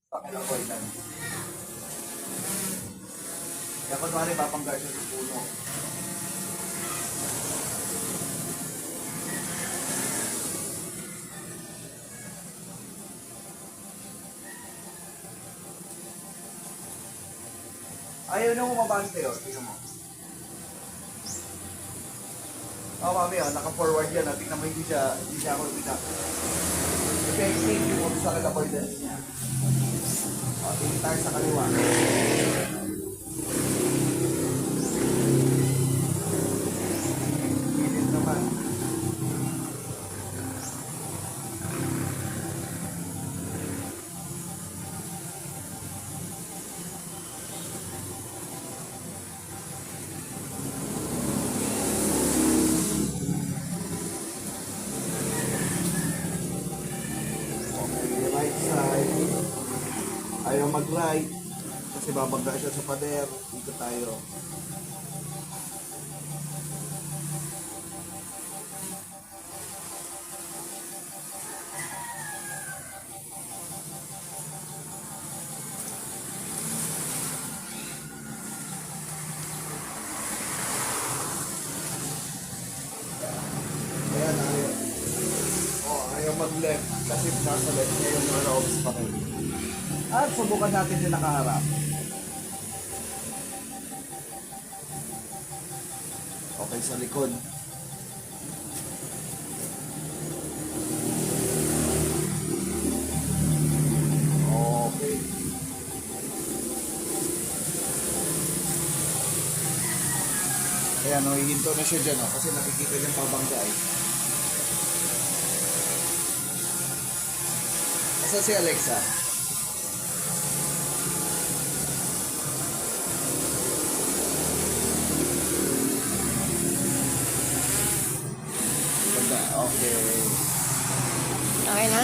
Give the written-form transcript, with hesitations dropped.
Pakilakoy lang. Kaya kunwari papanggar siya sa puno. Ayaw na umabante yun. Tingnan mo. Mami, naka-forward yan. Tingnan mo, hindi siya ako pinak. Effective yung obstacle avoidance niya. Tingin tayo sa kaliwa. Gilid naman. Right side. Ayaw mag-right kasi babagda siya sa pader. Dito tayo. Ayan, ayaw mag-left kasi nasa left niya yung robes pa kayo. At subukan natin yung nakaharap. Okay, sa likod. Okay. Ayan, hihinto na siya dyan kasi nakikita niyang pabangga eh. Asa si Alexa? Banda, okay. Okay na?